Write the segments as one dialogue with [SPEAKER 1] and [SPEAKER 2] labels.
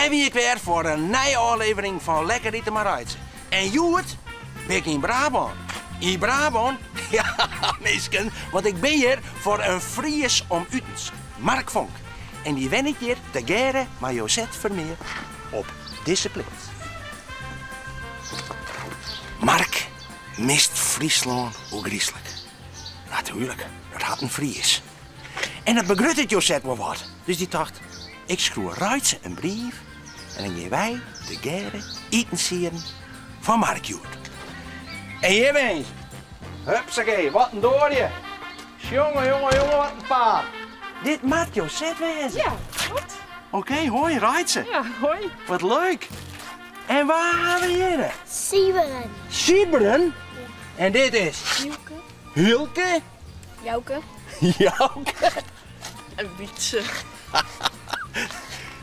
[SPEAKER 1] Hij wie ik weer voor een nieuwe aflevering van Lekker Eten maar Rijtsen. En Joert, ben ik in Brabant. In Brabant? Ja, meesken, want ik ben hier voor een Fries om Utens. Mark Vonk. En die wen ik hier te geren met Josette Vermeer op deze plek. Mark mist Friesland hoe griezelig. Natuurlijk, dat had een Fries. En dat begruttet Josette wel wat. Dus die dacht, ik schroef Rijtsen een brief en dan gaan wij de geren eten sieren van Mark Joert. En hier ben je. Hupsakee, wat een doorje. Jongen, wat een paard. Dit maakt Josette wezen.
[SPEAKER 2] Ja, goed.
[SPEAKER 1] Oké, hoi Rijtsen.
[SPEAKER 2] Ja, hoi.
[SPEAKER 1] Wat leuk. En waar gaan we hier?
[SPEAKER 3] Sieberen.
[SPEAKER 1] Sieberen? Ja. En dit is?
[SPEAKER 3] Hielke.
[SPEAKER 1] Hilke?
[SPEAKER 3] Jouke.
[SPEAKER 1] Jouke?
[SPEAKER 2] En Wietse.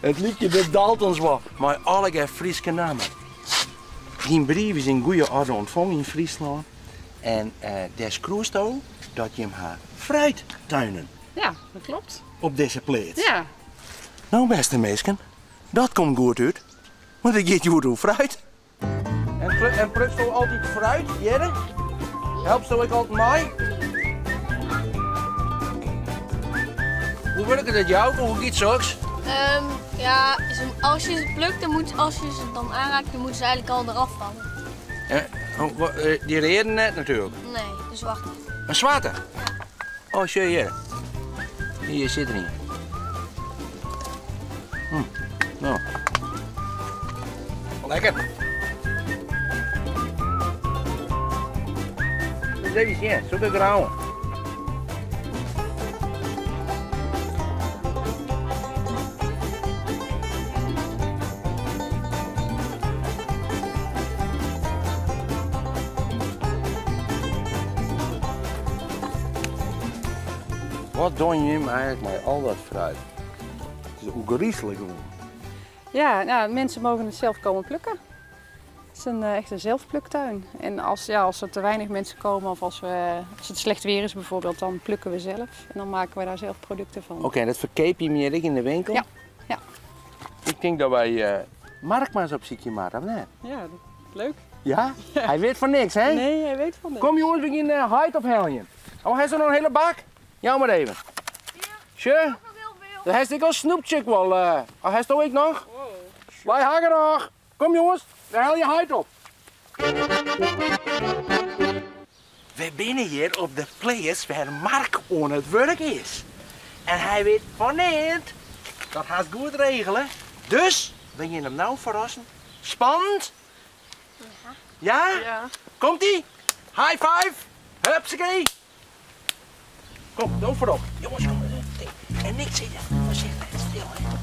[SPEAKER 1] Het liedje de Daltons wel, maar alle Friese namen. Die brief is in goede orde ontvangen in Friesland. En daar schroest ook dat je hem haar fruittuinen
[SPEAKER 2] Ja, dat klopt.
[SPEAKER 1] op deze plaats.
[SPEAKER 2] Ja.
[SPEAKER 1] Nou beste meisken, dat komt goed uit. Want ik geet goed over fruit. En plukst je altijd fruit, Jere? Helpt je ook altijd mij? Hoe werkt het jou? Hoe gaat het?
[SPEAKER 3] Ja, als je ze plukt, als je ze dan aanraakt, dan moeten ze eigenlijk al eraf vallen.
[SPEAKER 1] Die reden net natuurlijk.
[SPEAKER 3] Nee, dus wacht.
[SPEAKER 1] Een zwarte? Oh, zie je. Hier zit er niet. Nou. Lekker. Dus even zien, zoek ik grauwen. Wat doe je hem eigenlijk met al dat fruit? Het is ook griezelig gewoon.
[SPEAKER 2] Ja, nou, mensen mogen het zelf komen plukken. Het is echt een zelfpluktuin. En als er te weinig mensen komen of als het slecht weer is bijvoorbeeld, dan plukken we zelf. En dan maken we daar zelf producten van.
[SPEAKER 1] Oké, dat verkeep je meer in de winkel?
[SPEAKER 2] Ja. Ja.
[SPEAKER 1] Ik denk dat wij Mark maar eens op ziekje maken, of niet?
[SPEAKER 2] Ja, leuk.
[SPEAKER 1] Ja? Hij weet van niks, hè?
[SPEAKER 2] Nee, hij weet van niks.
[SPEAKER 1] Kom jongens, we gaan huid opheljen. Oh, hij is er nog een hele bak? Jou maar even. Sure? Dan heeft ik al snoepchick wel. Oh, hij ook nog? Wij hangen nog. Kom jongens, dan hel je huid op. We binnen hier op de place waar Mark aan het werk is. En hij weet van niet. Dat gaat goed regelen. Dus, wil je hem nou verrassen? Spannend? Ja?
[SPEAKER 2] Ja.
[SPEAKER 1] Komt-ie? High five. Hupsakee. Kom, doe voorop. Jongens, kom. En niks zitten. Voorzichtig en stil. Hè.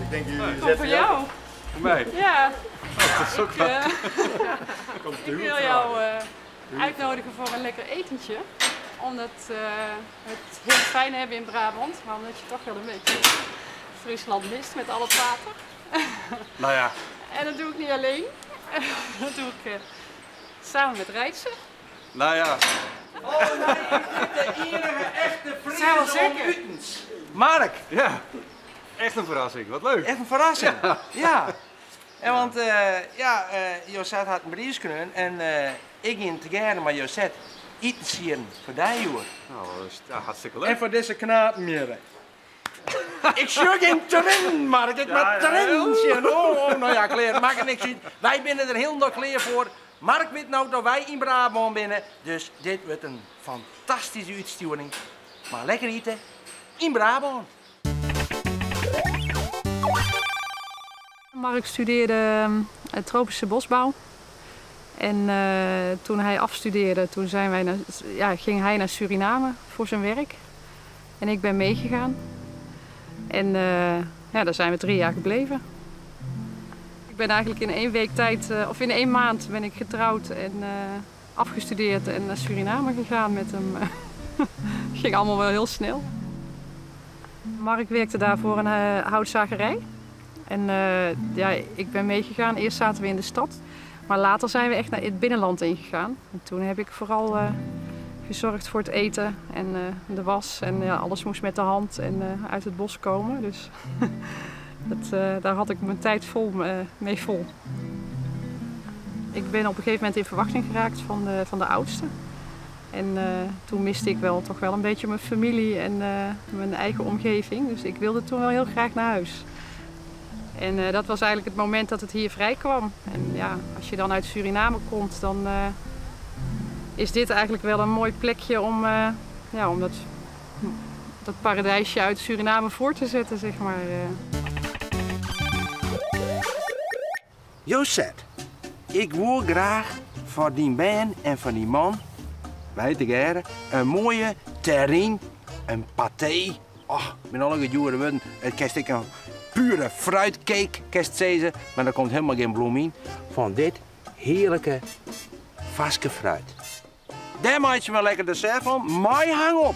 [SPEAKER 4] Ik denk jullie
[SPEAKER 2] Kom voor jou.
[SPEAKER 4] Voor mij?
[SPEAKER 2] Ja.
[SPEAKER 4] Dat is ook wat.
[SPEAKER 2] Ik wil jou uitnodigen voor een lekker etentje. Omdat we het heel fijn hebben in Brabant, maar omdat je toch wel een beetje Friesland mist met al het water.
[SPEAKER 4] Nou ja.
[SPEAKER 2] En dat doe ik niet alleen. Dat doe ik samen met Rijtsen.
[SPEAKER 4] Nou ja.
[SPEAKER 1] Oh nee, de enige echte
[SPEAKER 2] Zou wel
[SPEAKER 1] vrienden om
[SPEAKER 2] zeker.
[SPEAKER 1] Utens. Mark,
[SPEAKER 4] Ja. Echt een verrassing. Wat leuk.
[SPEAKER 1] echt een verrassing. Ja. En want Josette had een brief kunnen en ik ging te gerne met Josette eten zien voor die jongen.
[SPEAKER 4] Nou, dat is hartstikke
[SPEAKER 1] En
[SPEAKER 4] leuk.
[SPEAKER 1] voor deze knapen hier. Ik zoek in Turin, Mark. Ik
[SPEAKER 4] Ja,
[SPEAKER 1] met
[SPEAKER 4] ja,
[SPEAKER 1] Turin zien. Oh, nou ja, kleer, maakt er niks uit. Wij binnen er heel nog kleer voor. Mark weet nou dat wij in Brabant binnen. Dus dit wordt een fantastische uitsturing. Maar lekker eten in Brabant.
[SPEAKER 2] Mark studeerde tropische bosbouw. En toen hij afstudeerde, ging hij naar Suriname voor zijn werk. En ik ben meegegaan. En daar zijn we 3 jaar gebleven. Ik ben eigenlijk in 1 week tijd, of in 1 maand ben ik getrouwd en afgestudeerd en naar Suriname gegaan met hem. Ging allemaal wel heel snel. Mark werkte daar voor een houtzagerij. En ik ben meegegaan. Eerst zaten we in de stad. Maar later zijn we echt naar het binnenland ingegaan. En toen heb ik vooral gezorgd voor het eten en de was. En ja, alles moest met de hand en uit het bos komen. Dus daar had ik mijn tijd mee vol. Ik ben op een gegeven moment in verwachting geraakt van de oudste. En toen miste ik toch wel een beetje mijn familie en mijn eigen omgeving. Dus ik wilde toen wel heel graag naar huis. En dat was eigenlijk het moment dat het hier vrij kwam. En ja, als je dan uit Suriname komt, dan is dit eigenlijk wel een mooi plekje om dat paradijsje uit Suriname voor te zetten, zeg maar.
[SPEAKER 1] Josette, ik wil graag voor die man en voor die man, wij te een mooie terrine, een paté. Oh, met alle gejoerde woorden, het kerst ik een pure fruitcake, kerst zeggen, maar er komt helemaal geen bloem in. Van dit heerlijke, vaske fruit. Daar maak je wel lekker dessert van, maar hang op.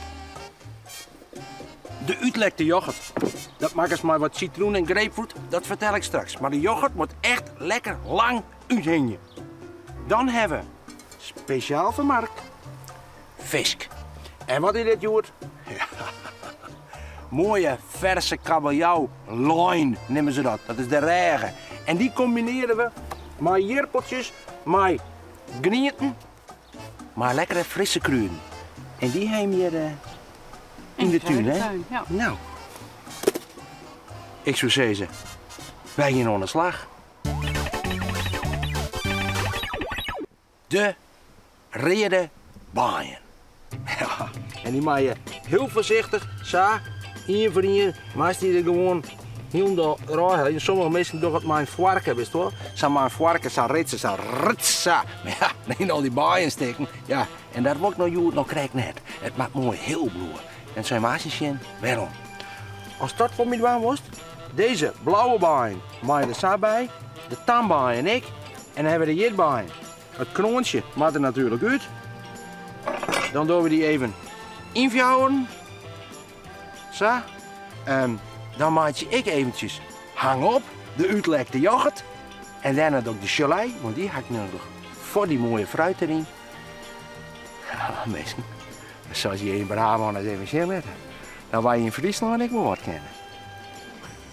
[SPEAKER 1] De uitlekte yoghurt. Dat maakt eens maar wat citroen en grapefruit, dat vertel ik straks. Maar de yoghurt moet echt lekker lang uithingen. Dan hebben we, speciaal vermarkt, fisk. En wat is dit, Joert? Ja. Mooie verse kabeljauw loin nemen ze dat. Dat is de regen. En die combineren we met jirpeltjes, met gnieten, maar lekkere frisse kruiden. En die hebben we hier in de tuin, hè?
[SPEAKER 2] Ja.
[SPEAKER 1] Nou, ik zou zeggen, wij gaan aan de slag. De rede baaien. Ja, en die maak je heel voorzichtig, zo, hier voor hier, maar die er gewoon heel door raar. Sommige mensen doen het maar een varken, wist je wel? Ze maar een varken, ze ritsen, ze ritsen. Maar ja, dan al die baaien steken. Ja, en dat wordt nog krijg net. Het maakt mooi heel bloeien. En zijn maasjes waarom? Als dat voor mij waar was, deze blauwe baaien maak je er zo bij, de tandbaaien en ik. En dan hebben we de jitbaaien. Het kroontje maakt er natuurlijk uit. Dan doen we die even invouwen. Zo. En dan maak ik eventjes hang op, de uitlekte yoghurt. En daarna doe ik de gelei, want die ga ik nodig voor die mooie fruit erin. Ja, mensen, zoals je in Brabant eens even zien met. Dan waar je in Friesland ik me wat kennen.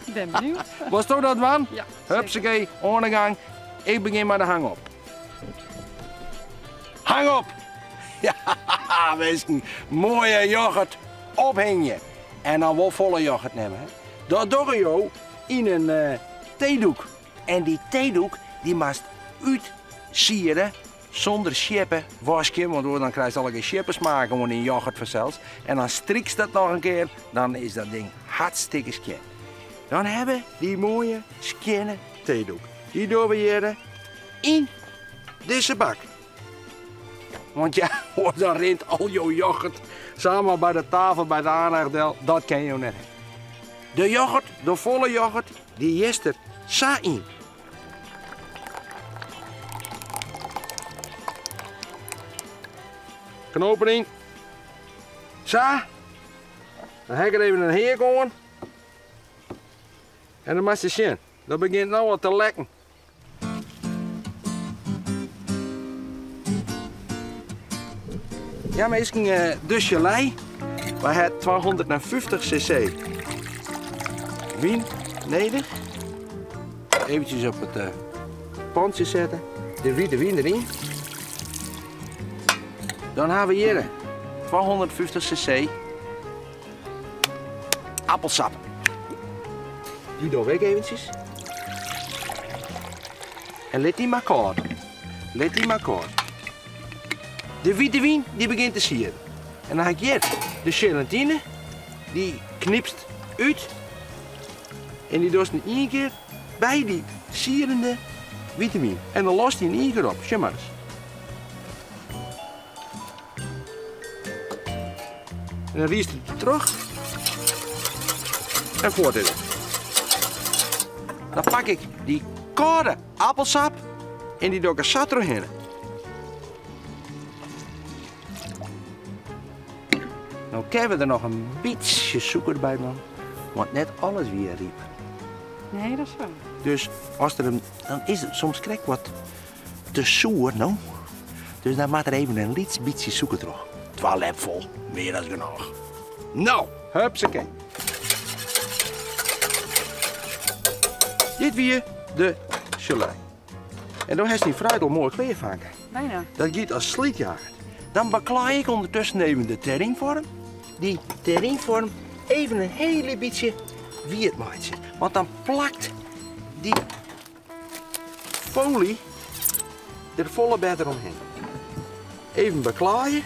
[SPEAKER 2] Ik ben benieuwd.
[SPEAKER 1] Was toch dat, man?
[SPEAKER 2] Ja.
[SPEAKER 1] Hupsakee, aan de gang. Ik begin met de hang op. Hang op! Ja, mensen, mooie yoghurt ophingen. En dan wel volle yoghurt nemen. Hè. Dat doe je in een theedoek. En die theedoek die mag uitsieren zonder scheppen wasje, want dan krijg je al geen scheppen smaken wanneer je yoghurt verzelt. En dan strikst dat nog een keer, dan is dat ding hartstikke skin. Dan hebben we die mooie skinnen theedoek. Die doen we hier in deze bak. Want ja, dan rint al jouw yoghurt samen bij de tafel bij de aanrechtdel, dat ken je net. De yoghurt, de volle yoghurt, die jest er zo in. Knopeling. Zo. Dan heb ik er even een heer gewoon. En dan mag je zien. Dat begint nou al te lekken. Ja, misschien de gelei. We hebben 250 cc wien neder. Eventjes op het pandje zetten. De witte wien erin. Dan hebben we hier 250 cc appelsap. Die doe ik eventjes. En let die maar koud. Let die maar koud. De witte wien die begint te sieren. En dan heb ik hier de gelatine. Die knipst uit. En die doet in één keer bij die sierende witte wien. En dan lost hij in één keer op. Zie maar eens. En dan riest het terug. En voort is het. Dan pak ik die koude appelsap en die doe ik er zat doorheen. Nou kunnen we er nog een beetje suiker bij doen, want net alles weer riep.
[SPEAKER 2] Nee, dat is waar.
[SPEAKER 1] Dus als er dan is het soms krijg wat te zoer, nou. Dus dan moet er even een beetje zoeken terug. 12 lep vol, meer dan genoeg. Nou, hupsakee. Dit weer de gelei. En dan heeft die fruit al mooi kleervaker.
[SPEAKER 2] Bijna.
[SPEAKER 1] Dat gaat als slietjager. Dan beklaai ik ondertussen even de terrinevorm. Die terrinevorm even een hele beetje wierd maatje. Want dan plakt die folie er volle beter omheen. Even beklaaien.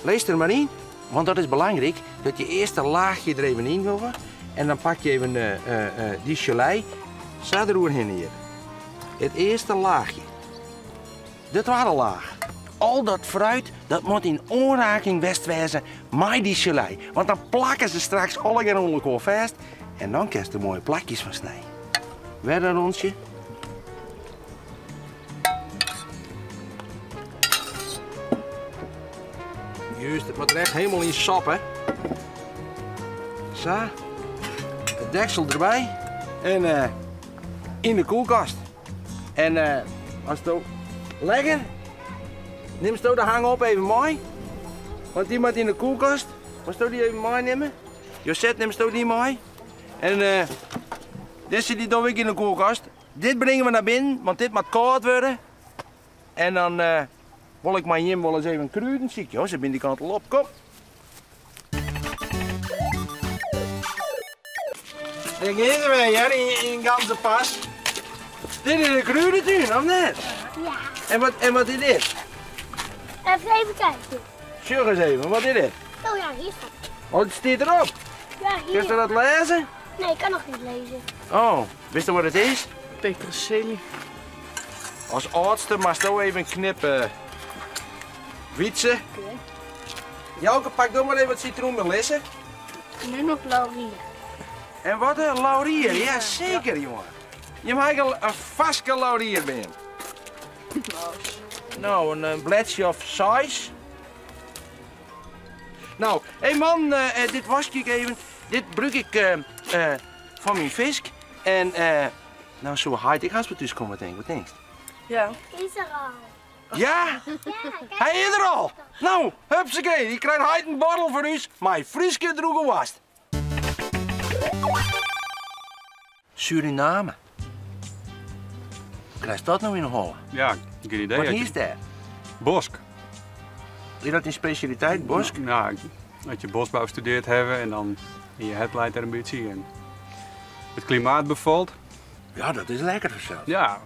[SPEAKER 1] Lees er maar in, want dat is belangrijk. Dat je eerst een laagje er even in wil. En dan pak je even die gelei. Zo eroverheen hier. Het eerste laagje. De tweede laag. Al dat fruit, dat moet in aanraking wezen met die gelei. Want dan plakken ze straks alle onder elkaar vast. En dan kan je er mooie plakjes van snijden. Weer een rondje. Juist, het moet er echt helemaal in sappen. Zo. Het deksel erbij. En in de koelkast. En als het ook lekker, neem zo de hang op even mooi. Want die moet in de koelkast. Als je die even mooi nemen. Josette, neem zo die mooi. En dit zit die dan weer in de koelkast. Dit brengen we naar binnen, want dit moet koud worden. En dan wil ik maar hier wel eens even kruiden. Zie ik, joh, ze ben die kant al op. Kom. Daar gaan ze weer, hè, in ganse pas. Dit is een kruidentuin, of niet?
[SPEAKER 3] Ja.
[SPEAKER 1] En wat is dit?
[SPEAKER 3] Even kijken.
[SPEAKER 1] Zeg eens even, wat is dit?
[SPEAKER 3] Oh ja, hier staat het.
[SPEAKER 1] Oh, het staat erop.
[SPEAKER 3] Ja,
[SPEAKER 1] Kun je
[SPEAKER 3] hier.
[SPEAKER 1] dat lezen?
[SPEAKER 3] Nee, ik kan nog niet lezen.
[SPEAKER 1] Oh, wist je wat het is?
[SPEAKER 2] Peterselie.
[SPEAKER 1] Als oudste mag je even knippen. Wietsen.
[SPEAKER 3] Oké.
[SPEAKER 1] Jouke, pak dan maar even wat citroenmelisse.
[SPEAKER 3] Nu nog laurier.
[SPEAKER 1] En wat een laurier, ja zeker jongen. Je mag een vaske laurier bij hem. Nou, een bladje of size. Nou, hé man, dit was ik even. Dit gebruik ik van mijn vis. En nou zo hard ik als we thuis komen denk ik. Wat denk je?
[SPEAKER 2] Ja.
[SPEAKER 3] Is er al?
[SPEAKER 1] Ja? Hij is er al. Nou, hupsakee, die krijgt hij een bottel voor u. Maar Frieske droegen was. Suriname. Krijg je dat nou in Holland?
[SPEAKER 4] Ja, geen idee.
[SPEAKER 1] Wat
[SPEAKER 4] Had je-
[SPEAKER 1] is dat?
[SPEAKER 4] Bosk.
[SPEAKER 1] Is dat een specialiteit, Bosk?
[SPEAKER 4] Nou, dat je bosbouw studeert hebben en dan in je het leidt er een beetje. En het klimaat bevalt.
[SPEAKER 1] Ja, dat is lekker zelfs.
[SPEAKER 4] Ja,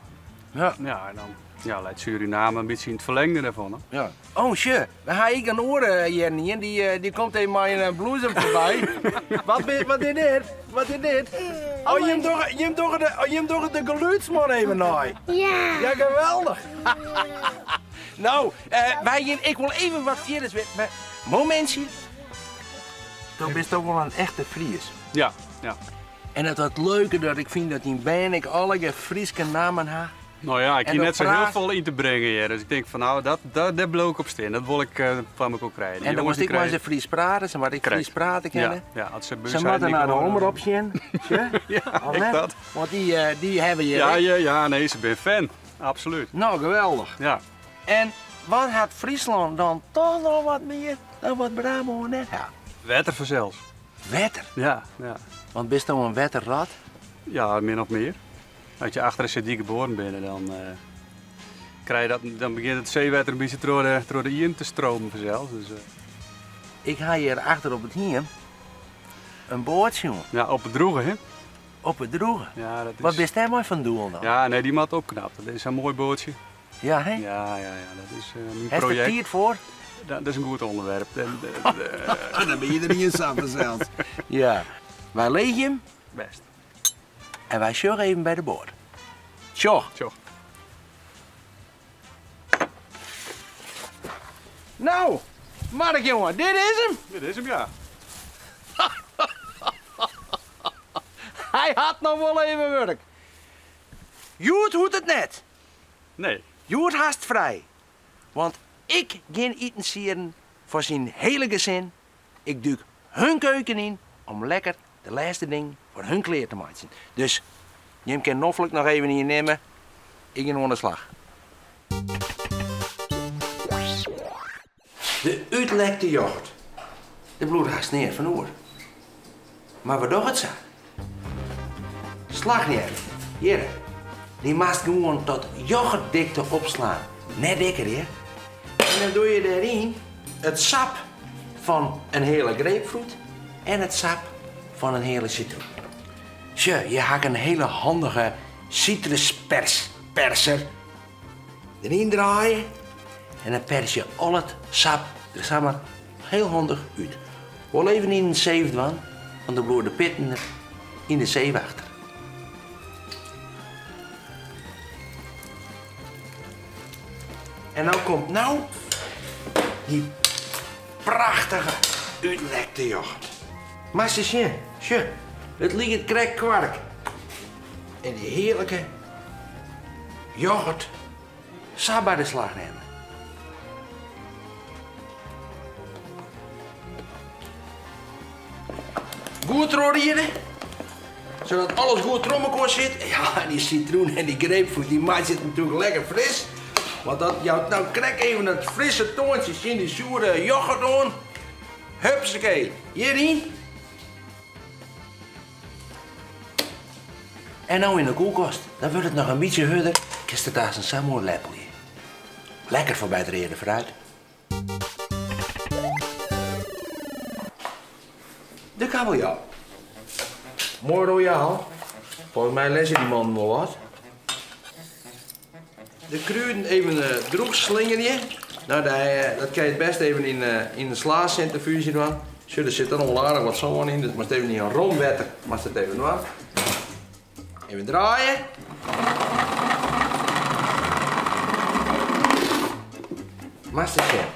[SPEAKER 1] Ja.
[SPEAKER 4] ja, en dan leidt Suriname een beetje in het verlengde daarvan. Hè?
[SPEAKER 1] Ja. Oh, shit. Dan ga ik een oren hier niet. Die komt even maar in een bloesem voorbij. Wat is dit? Wat is dit? Oh, je hebt toch de geluidsman even naar.
[SPEAKER 3] Ja.
[SPEAKER 1] Ja, geweldig. Nou, ik wil even wat eerder weten. Momentje. Dan ben je toch wel een echte Fries.
[SPEAKER 4] Ja, ja.
[SPEAKER 1] En het wat leuke dat ik vind dat in Bernik alle Frieske namen ha.
[SPEAKER 4] Nou ja, ik
[SPEAKER 1] En
[SPEAKER 4] hier
[SPEAKER 1] dan
[SPEAKER 4] net zo
[SPEAKER 1] praat-
[SPEAKER 4] heel veel in te brengen hier. Dus ik denk van nou, dat blow ik op steen. Dat wil ik van me ook krijgen. Die
[SPEAKER 1] En dan
[SPEAKER 4] jongens
[SPEAKER 1] moest
[SPEAKER 4] die
[SPEAKER 1] ik maar eens
[SPEAKER 4] krijgen-
[SPEAKER 1] Fries praten, ze wat ik
[SPEAKER 4] Correct.
[SPEAKER 1] Fries praten kennen.
[SPEAKER 4] Ja, ja, als ze
[SPEAKER 1] Ze moeten naar de homer op zien.
[SPEAKER 4] Ja,
[SPEAKER 1] Of
[SPEAKER 4] ik
[SPEAKER 1] net?
[SPEAKER 4] dat.
[SPEAKER 1] Want die hebben je.
[SPEAKER 4] Ja, ja, ja, nee, ze ben fan. Absoluut.
[SPEAKER 1] Nou, geweldig.
[SPEAKER 4] Ja.
[SPEAKER 1] En wat had Friesland dan toch nog wat meer dan wat Brabant net had?
[SPEAKER 4] Wetter vanzelfs.
[SPEAKER 1] Wetter.
[SPEAKER 4] Ja, ja.
[SPEAKER 1] Want bist dan een wetterrat?
[SPEAKER 4] Ja, min of meer. Als je achter een CD geboren bent, dan, krijg je dat, dan begint het zeewater een beetje door de ien te stromen vanzelf. Dus,
[SPEAKER 1] Ik ga hier achter op het hier een bootje, jongen.
[SPEAKER 4] ja, op het droegen, hè?
[SPEAKER 1] Op het droegen.
[SPEAKER 4] Ja, dat is...
[SPEAKER 1] Wat bist daar mooi van doen dan?
[SPEAKER 4] Ja, nee, die mat opknapt. Dat is een mooi bootje.
[SPEAKER 1] Ja, hè?
[SPEAKER 4] Ja, dat is een
[SPEAKER 1] Heeft er
[SPEAKER 4] project.
[SPEAKER 1] tijd voor?
[SPEAKER 4] Dat is een goed onderwerp. En,
[SPEAKER 1] Dan ben je er niet samen zelfs. Ja. Wij leeg hem
[SPEAKER 4] best.
[SPEAKER 1] en wij sjorren even bij de boord. Sjor.
[SPEAKER 4] Zo.
[SPEAKER 1] Nou, Mark jongen, dit is hem.
[SPEAKER 4] Dit is hem, ja.
[SPEAKER 1] Hij had nog wel even werk. Joet hoeft het net.
[SPEAKER 4] Nee.
[SPEAKER 1] Joet haast vrij. Want ik ga eten sieren voor zijn hele gezin. Ik duik hun keuken in om lekker de laatste ding voor hun kleer te maken. Dus je kan noffelijk nog even hier nemen. Ik ga aan de slag. De uitlekte yoghurt. De bloed haast neer van oer. Maar wat doet het zo? Slag niet even. Hier. Die maast gewoon tot yoghurtdikte opslaan. Net dikker, hè? En dan doe je erin het sap van een hele grapefruit en het sap van een hele citroen. Zo, je haakt een hele handige citrusperser erin draaien en dan pers je al het sap er samen heel handig uit. Wel even in een zeef doen, want dan blijven de pitten er in de zeef achter. En dan komt nou die prachtige uitlekte yoghurt. Maar ze zien, het ligt het krek kwark. En die heerlijke yoghurt zou bij de slag nemen. Goed roeren, zodat alles goed door elkaar zit. Ja, die citroen en die grapefruit, die maat zit natuurlijk lekker fris. Want dat jou nou krijg even het frisse toontje in die zure yoghurt doen. Hupsakee, hierin. En nou in de koelkast, dan wordt het nog een beetje harder. Kist het daar een samoa lepel in. Lekker voorbij het reden vooruit. De kabeljauw. Mooi royaal. Volgens mij lezen die man wel wat. De kruiden even droog slingeren. Nou, dat kan je het best even in de slaascentrifuge doen. Zo, er zit er nog aardig wat zo'n in. Dat moet even niet een romwetter, maar het even doen. Even draaien. Masterchef.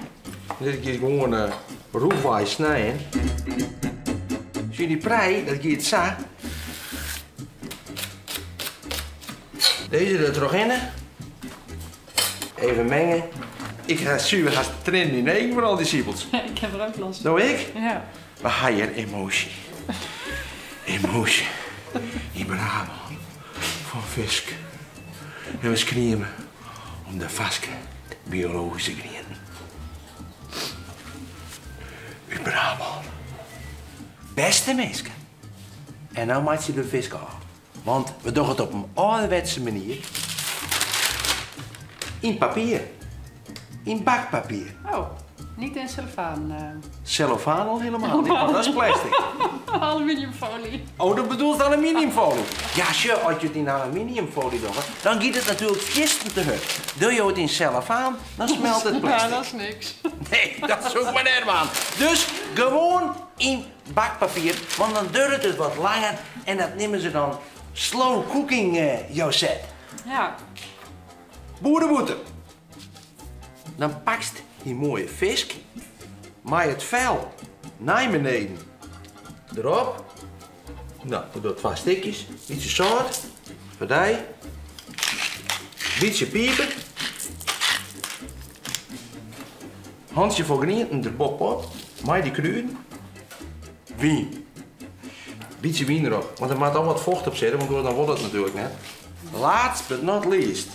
[SPEAKER 1] Dit keer gewoon roefwaai snijden. Zie je die prei, dat je het zo. Deze er terug in. Even mengen. Ik ga zuur als de trend in één voor al die siepels.
[SPEAKER 2] Ik heb er ook last van.
[SPEAKER 1] Doe ik?
[SPEAKER 2] Ja.
[SPEAKER 1] Maar ga je emotie. Emotie. Die bravo. Van visk. En we screamen om de vaske biologische grien. U bravo. Beste mensen. En nou maakt je de vis af. Want we doen het op een ouderwetse manier. In papier. In bakpapier.
[SPEAKER 2] Oh, niet in cellofaan.
[SPEAKER 1] Cellofaan al helemaal niet, want dat is plastic.
[SPEAKER 2] Aluminiumfolie.
[SPEAKER 1] Oh, dat bedoelt aluminiumfolie. Ja, als je het in aluminiumfolie doet, dan giet het natuurlijk gisteren te hut. Doe je het in cellofaan, dan smelt het plastic.
[SPEAKER 2] Ja, dat is niks.
[SPEAKER 1] Nee, dat is ook maar nergens. Dus gewoon in bakpapier, want dan duurt het wat langer en dat nemen ze dan slow cooking, Josette.
[SPEAKER 2] Ja.
[SPEAKER 1] Boerenboete. Dan pakst die mooie vis, maai het vel naar beneden. Erop. Nou, dan doe het vast stikjes. Beetje zout. Verdij. Beetje pieper. Handje voor grien de pot. Maai die kruiden. Wien. Beetje wien erop. Want er moet al wat vocht op zitten, want dan wordt het natuurlijk net. Last but not least.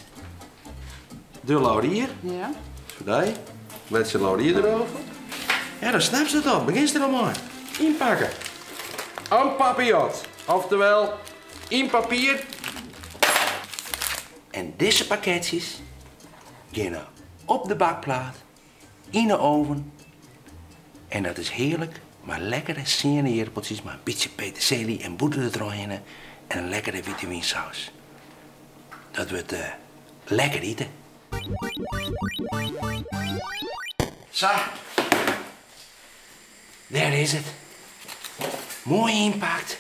[SPEAKER 1] De laurier.
[SPEAKER 2] Ja.
[SPEAKER 1] Verdij. Let je laurier erover. Ja, dan snap ze het al. Begin ze er al maar. Inpakken. En papillot. Oftewel, in papier. En deze pakketjes gaan op de bakplaat, in de oven. En dat is heerlijk, maar lekkere seneerpeltjes, maar een beetje peterselie en boter erdoorheen en een lekkere vitaminesaus. Dat wordt lekker eten. Zo. Daar is het. Mooi inpakt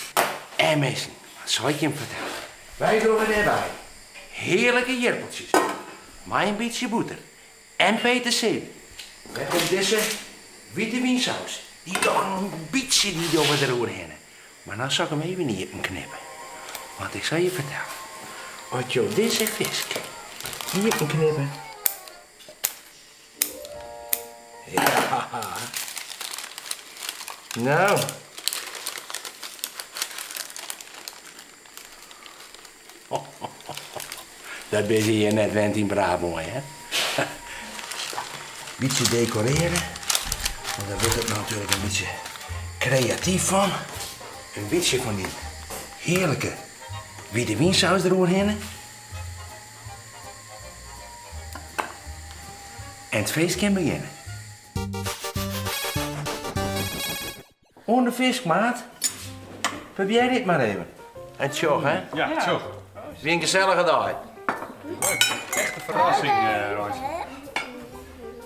[SPEAKER 1] en messen. Wat zal ik je hem vertellen? Wij droegen erbij heerlijke jerpeltjes, maar een beetje boter en peterselie. Met op deze vitaminesaus. Die toch nog een beetje die over de roer heen. Maar nou zal ik hem even niet knippen. Want ik zal je vertellen. Als je deze vis hier kan knippen. Ja. Nou. Dat ben je hier net wend in Brabant, hè? Beetje decoreren. Want daar wordt het natuurlijk een beetje creatief van. Een beetje van die heerlijke witte wiensaus eroverheen. En het feest kan beginnen. Onder vis, maat. Probeer jij dit maar even. En het jog, hè?
[SPEAKER 4] Ja, zo.
[SPEAKER 1] Weer een gezellige dag.
[SPEAKER 4] Echt een verrassing, Royce.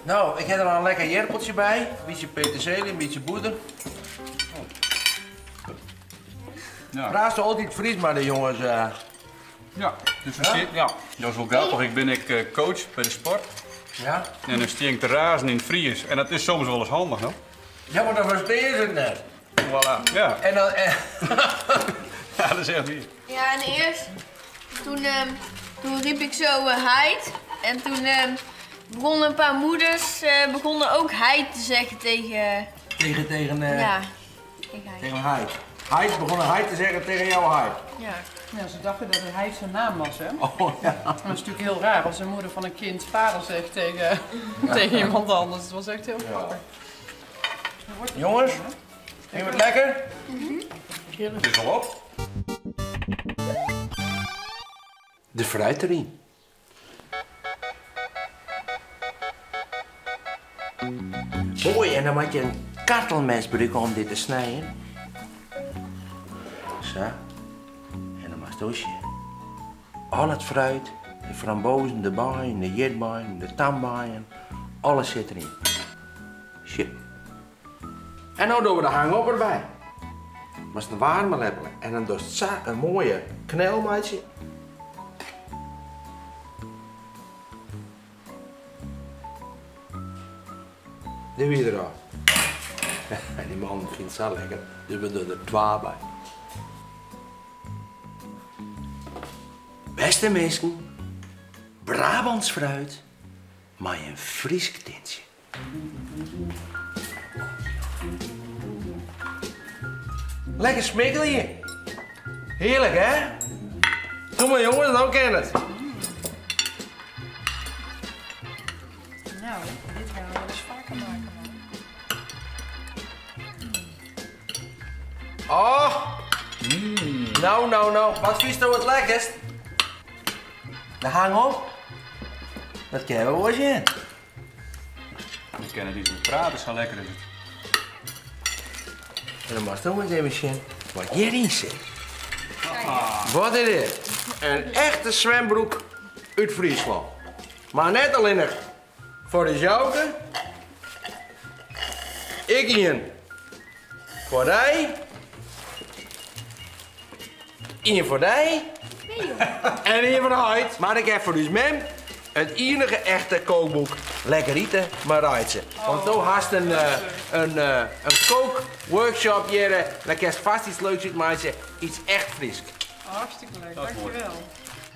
[SPEAKER 1] Nou, ik heb er al een lekker jerpeltje bij. Een beetje peterselie, een beetje boeder.
[SPEAKER 4] Ja.
[SPEAKER 1] Praat altijd Fries, maar de jongens...
[SPEAKER 4] Ja, dus ja, dat is wel grappig. Ik ben coach bij de sport.
[SPEAKER 1] Ja?
[SPEAKER 4] En dan sting te razen in Fries. En dat is soms wel eens handig, hoor.
[SPEAKER 1] Ja, maar dan versteer je het net.
[SPEAKER 4] Voilà. Ja.
[SPEAKER 1] En dan...
[SPEAKER 4] Ja, dat is echt niet.
[SPEAKER 3] Ja, en eerst, toen riep ik zo heid. En toen begonnen een paar moeders begonnen ook heid te zeggen tegen...
[SPEAKER 1] Ja,
[SPEAKER 3] tegen heid.
[SPEAKER 1] tegen Heid. Heid begon Heid te zeggen tegen jouw Heid.
[SPEAKER 3] Ja.
[SPEAKER 2] Ja, ze dachten dat hij zijn naam was, hè?
[SPEAKER 1] Oh ja.
[SPEAKER 2] Dat is natuurlijk heel raar als een moeder van een kind vader zegt tegen, tegen iemand anders. Het was echt heel grappig.
[SPEAKER 1] Jongens, vind je het lekker?
[SPEAKER 4] Het is al op.
[SPEAKER 1] De fruiterie. Mooi, en dan moet je een kartelmes gebruiken om dit te snijden. Zo. En dan mag je al het fruit, de frambozen, de bijen, de jetbijen, de tambijen, alles zit erin. Shit. En nou doen we de hang erbij. Maar het is een warme lepel. En dan doe je zo een mooie knelmaatje. Doe je eraf. En die man vindt het zo lekker, dus we doen er 2 bij. Beste mensen, Brabants fruit, maar een Fries tintje. Lekker smikkelje. Heerlijk, hè? Doe maar jongens, nou ken het.
[SPEAKER 2] Nou, dit gaan we wel eens vaker maken.
[SPEAKER 1] Oh! Nou. Wat vies nou het lekkerst? De hang op. Dat kennen we wel eens in.
[SPEAKER 4] Ik ken het niet meer praten, zo lekker is het.
[SPEAKER 1] En dan mag je ook eens even zien wat hierin zit. Wat is dit? Een echte zwembroek uit Friesland. Maar net alleen nog voor de zouten. Ik hier voor die. Eén voor die. En één voor de huid. Maar ik heb voor u mem het enige echte kookboek. Lekker eten, maar rijden. Want toen had een kookworkshop hier. Dan kan je vast iets leuks uit maken. Iets echt fris.
[SPEAKER 2] Hartstikke leuk, dankjewel.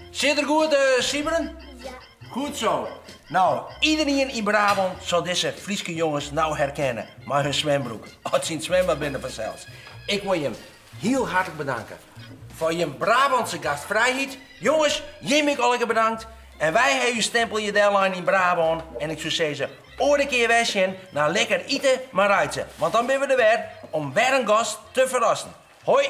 [SPEAKER 1] Zit er goed, Siebren? Ja. Goed zo. Nou, iedereen in Brabant zal deze Friese jongens nou herkennen. Maar hun zwembroek. Als ze in het zwembad binnen vanzelfs. Ik wil je hem heel hartelijk bedanken. Voor je Brabantse gastvrijheid. Jongens, Jimmy Olke bedankt. En wij hebben je stempel je deadline in Brabant. En ik zou zeggen, ooit een keer wegzien naar lekker eten, maar rijden. Want dan ben we er weer om weer een gast te verrassen. Hoi!